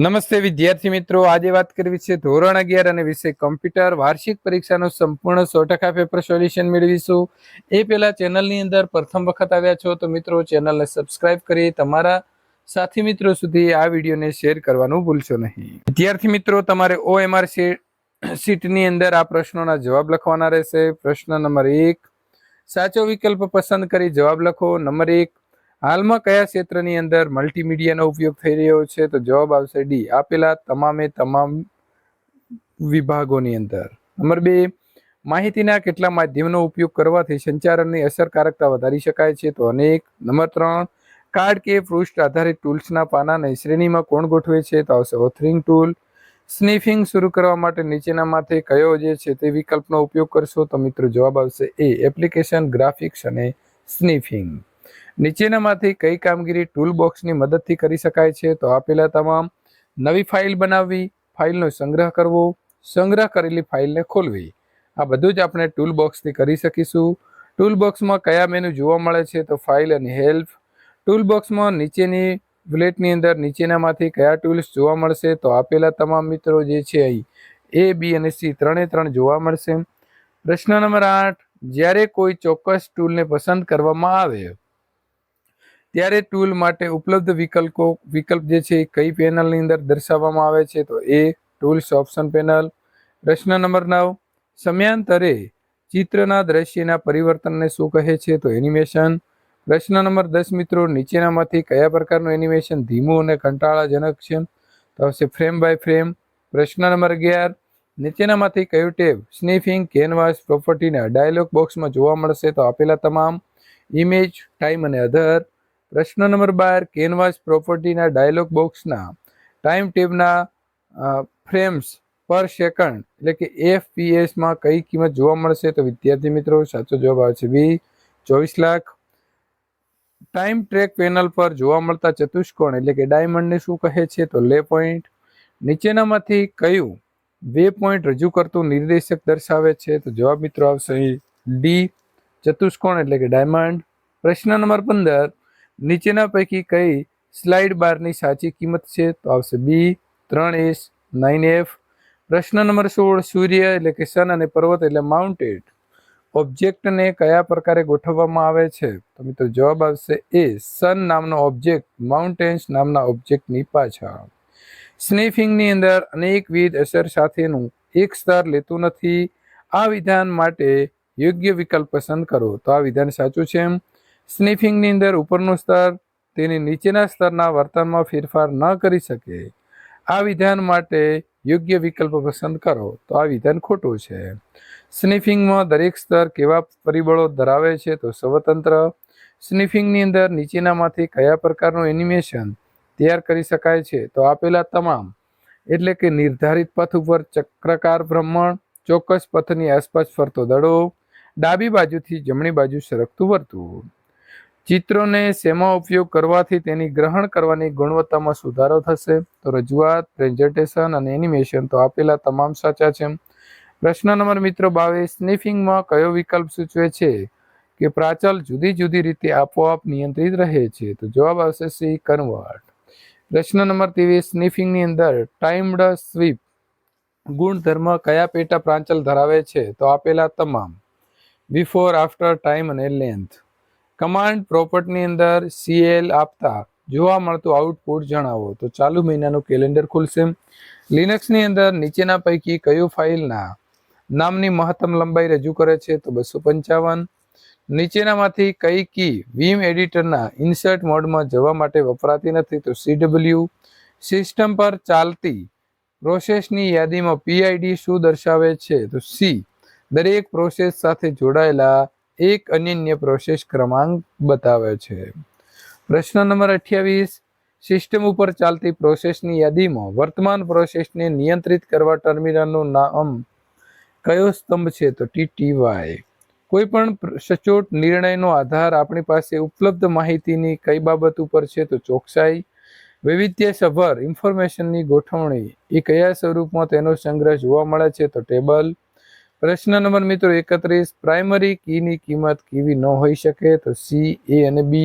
નમસ્તે વિદ્યાર્થી મિત્રો, આજે વાત કરવી છે ધોરણ 11 અને વિષય કમ્પ્યુટર વાર્ષિક પરીક્ષાનું સંપૂર્ણ 100% પેપર સોલ્યુશન મેળવીશું। એ પહેલા ચેનલની અંદર પ્રથમ વખત આવ્યા છો તો મિત્રો ચેનલને સબસ્ક્રાઇબ કરી તમારા સાથી મિત્રો સુધી આ વિડીયોને શેર કરવાનું ભૂલશો નહીં। વિદ્યાર્થી મિત્રો, તમારે OMR શીટની અંદર આ પ્રશ્નોના જવાબ લખવાના રહેશે। પ્રશ્ન નંબર 1, સાચો વિકલ્પ પસંદ કરી જવાબ લખો। નંબર 1, હાલમાં કયા ક્ષેત્રની અંદર મલ્ટીમીડિયાનો ઉપયોગ થઈ રહ્યો છે? તો જવાબ આવશે ડી, આપેલા તમામ વિભાગોની અંદર। નંબર 2, માહિતીના કેટલા માધ્યમનો ઉપયોગ કરવાથી સંચારણની અસરકારકતા વધારી શકાય છે? તો અનેક। નંબર 3, કાર્ડ કે પૃષ્ઠ આધારિત ટૂલ્સના પાનાને શ્રેણીમાં કોણ ગોઠવે છે? તો આવશે ઓથરિંગ ટૂલ। સ્નિફિંગ શરૂ કરવા માટે નીચેનામાંથી કયો જે છે તે વિકલ્પનો ઉપયોગ કરશો? તો મિત્રો જવાબ આવશે એ, એપ્લિકેશન, ગ્રાફિક્સ અને સ્નિફિંગ। નીચેનામાંથી કઈ કામગીરી ટૂલ બોક્સની મદદથી કરી શકાય છે? તો આપેલા તમામ। નવી ફાઇલ બનાવવી, ફાઇલનો સંગ્રહ કરવો, સંગ્રહ કરેલી ફાઇલને ખોલવી, આ બધું જ આપણે ટૂલ બોક્સથી કરી શકીશું। ટૂલ બોક્સમાં કયા મેનુ જોવા મળે છે? તો ફાઇલ અને હેલ્પ। ટૂલ બોક્સમાં નીચેની બુલેટની અંદર નીચેનામાંથી કયા ટૂલ્સ જોવા મળશે? તો આપેલા તમામ મિત્રો જે છે અહીં A, B અને C ત્રણે જોવા મળશે। પ્રશ્ન નંબર 8, જ્યારે કોઈ ચોક્કસ ટૂલને પસંદ કરવામાં આવે ત્યારે ટૂલ માટે ઉપલબ્ધ વિકલ્પ જે છે કઈ પેનલની અંદર દર્શાવવામાં આવે છે? તો એ, ટૂલ્સ ઓપ્શન પેનલ। પ્રશ્ન નંબર 9, સમયાંતરે ચિત્રના દ્રશ્યના પરિવર્તનને શું કહે છે? તો એનિમેશન। પ્રશ્ન નંબર 10 મિત્રો, નીચેનામાંથી કયા પ્રકારનું એનિમેશન ધીમું અને કંટાળાજનક છે? તો આવશે ફ્રેમ બાય ફ્રેમ। પ્રશ્ન નંબર 11, નીચેનામાંથી કયું ટેબ સ્નિફિંગ, કેનવાસ, પ્રોપર્ટીના ડાયલોગ બોક્સમાં જોવા મળશે? તો આપેલા તમામ। ઇમેજ, ટાઈમ અને અધર। પ્રશ્ન નંબર 12, કેનવાસ, પ્રોપર્ટીના ડાયલોગ બોક્સના ટાઈમ ટેબના ફ્રેમ્સ પર સેકન્ડ એટલે કે FPS માં કઈ કિંમત જોવા મળશે? તો વિદ્યાર્થી મિત્રો સાચો જવાબ આવશે બી, 24 લાખ। ટાઈમ ટ્રેક પેનલ પર જોવા મળતા ચતુષ્કોણ એટલે કે ડાયમંડને શું કહે છે? તો લે પોઈન્ટ। નીચેનામાંથી કયું વે પોઈન્ટ રજૂ કરતું નિર્દેશક દર્શાવે છે? તો જવાબ મિત્રો આવશે ડી, ચતુષ્કોણ એટલે કે ડાયમંડ। પ્રશ્ન નંબર 15, નીચેના પૈકી કઈ સ્લાઇડ બારની સાચી કિંમત છે? તો આવશે બી, 3S 9F। પ્રશ્ન નંબર 16, સૂર્ય એટલે કે સન અને પર્વત એટલે માઉન્ટેડ ઓબ્જેક્ટને કયા પ્રકારે ગોઠવવામાં આવે છે? તો મિત્રો જવાબ આવશે એ, સન નામનો ઓબ્જેક્ટ માઉન્ટેન્સ નામના ઓબ્જેક્ટની પાછળ। સ્નિફિંગની અંદર અનેકવિધ અસર સાથેનું એક સ્તર લેતું નથી, આ વિધાન માટે યોગ્ય વિકલ્પ પસંદ કરો। તો આ વિધાન સાચું છે। સ્નિફિંગની અંદર ઉપરનું સ્તર તેની નીચેના સ્તરના વર્તનમાં ફેરફાર ન કરી શકે, આ વિધાન માટે યોગ્ય વિકલ્પ પસંદ કરો। તો આ વિધાન ખોટું છે। સ્નિફિંગમાં દરેક સ્તર કેવા પરિબળો ધરાવે છે? તો સ્વતંત્ર। સ્નિફિંગની અંદર નીચેનામાંથી કયા પ્રકારનું એનિમેશન તૈયાર કરી શકાય છે? તો આપેલા તમામ એટલે કે નિર્ધારિત પથ ઉપર ચક્રાકાર ભ્રમણ, ચોક્કસ પથની આસપાસ ફરતો દડો, ડાબી બાજુથી જમણી બાજુ સરકતું વર્તુળ। ચિત્રોને શેમાં ઉપયોગ કરવાથી તેની ગ્રહણ કરવાની ગુણવત્તામાં સુધારો થશે? તો રજૂઆત, પ્રેઝન્ટેશન અને એનિમેશન। તો આપેલા તમામ સાચા છે। પ્રશ્ન નંબર મિત્રો 22, સ્નિફિંગમાં કયો વિકલ્પ સૂચવે છે કે પ્રાચલ જુદી જુદી રીતે આપોઆપ નિયંત્રિત રહે છે? તો જવાબ આવશે સી, કન્વર્ટ। પ્રશ્ન નંબર 23, સ્નિફિંગની અંદર ટાઈમ્ડ સ્વીપ ગુણધર્મ કયા પેટા પ્રાંચલ ધરાવે છે? તો આપેલા તમામ। બિફોર, આફ્ટર, ટાઈમ અને લેન્થ। કમાન્ડ પ્રોમ્પ્ટની અંદર CL આપતા જોવા મળતું આઉટપુટ જણાવો। તો ચાલુ મહિનાનું કેલેન્ડર ખુલશે। લિનક્સની અંદર નીચેના પૈકી કયું ફાઇલના નામની મહત્તમ લંબાઈ રજૂ કરે છે? તો 255। નીચેનામાંથી કઈ કી વિમ એડિટરના ઇન્સર્ટ મોડમાં જવા માટે વપરાતી નથી? તો CW। સિસ્ટમ પર ચાલતી પ્રોસેસની યાદીમાં PID શું દર્શાવે છે? તો C, દરેક પ્રોસેસ સાથે જોડાયેલા એક અનન્ય પ્રોસેસ ક્રમાંક બતાવે છે। પ્રશ્ન નંબર 28, સિસ્ટમ ઉપર ચાલતી પ્રોસેસની યાદીમાં વર્તમાન પ્રોસેસને નિયંત્રિત કરવા ટર્મિનલનું નામ કયો સ્તંભ છે? તો TTY। કોઈ પણ સચોટ નિર્ણયનો આધાર આપણી પાસે ઉપલબ્ધ માહિતીની કઈ બાબત ઉપર છે? તો ચોકસાઈ। વૈવિધ્યસભર ઇન્ફોર્મેશનની ગોઠવણી એ કયા સ્વરૂપમાં તેનો સંગ્રહ જોવા મળે છે? તો ટેબલ। પ્રશ્ન નંબર મિત્રો 31, પ્રાઇમરી કીની કિંમત કેવી ન હોઈ શકે? તો C, A અને B,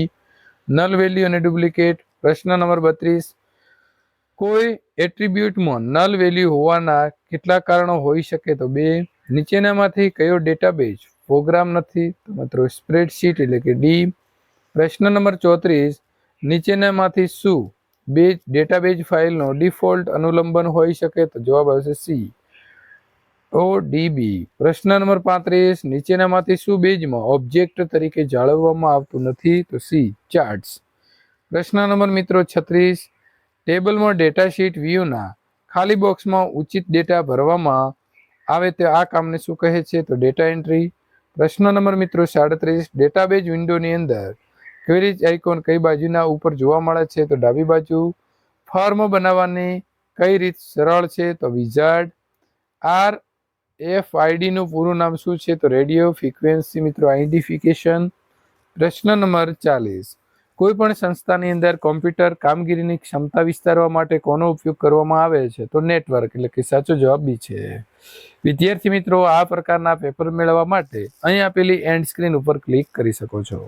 નલ વેલ્યુ અને ડુપ્લિકેટ। પ્રશ્ન નંબર 32, કોઈ એટ્રીબ્યુટમાં નલ વેલ્યુ હોવાના કેટલા કારણો હોઈ શકે? તો 2. નીચેનામાંથી કયો ડેટાબેઝ પ્રોગ્રામ નથી? તો મિત્રો સ્પ્રેડશીટ એટલે કે ડી. પ્રશ્ન નંબર 34, નીચેનામાંથી શું બેઝ ડેટાબેઝ ફાઇલનો ડિફોલ્ટ અનુલંબન હોઈ શકે? તો જવાબ આવશે સી, ODB. પ્રશ્ન નંબર 35, નીચેનામાંથી શું બેઝમાં ઓબ્જેક્ટ તરીકે જાળવવામાં આવતું નથી? તો સી, ચાર્ટ્સ. પ્રશ્ન નંબર મિત્રો 36, ટેબલમાં ડેટાશીટ વ્યૂના ખાલી બોક્સમાં ઉચિત ડેટા ભરવામાં આવે તે આ કામને શું કહે છે? તો ડેટા એન્ટ્રી. પ્રશ્ન નંબર મિત્રો 37, ડેટાબેઝ વિન્ડોની અંદર ક્વેરી આઇકોન કઈ બાજુના ઉપર જોવા મળે છે? તો ડાબી બાજુ. ફોર્મ બનાવવાની કઈ રીત સરળ છે? તો વિઝાર્ડ. RFID નું પૂરું નામ શું છે? તો રેડિયો ફ્રીક્વન્સી મિત્રો આઇડેન્ટિફિકેશન. પ્રશ્ન નંબર 40, કોઈ પણ સંસ્થાની અંદર કોમ્પ્યુટર કામગીરીની ક્ષમતા વિસ્તારવા માટે કોનો ઉપયોગ કરવામાં આવે છે? તો નેટવર્ક, એટલે કે સાચો જવાબ બી છે. વિદ્યાર્થી મિત્રો, આ પ્રકારના પેપર મેળવવા માટે અહીં આપેલી એન્ડ સ્ક્રીન ઉપર ક્લિક કરી શકો છો.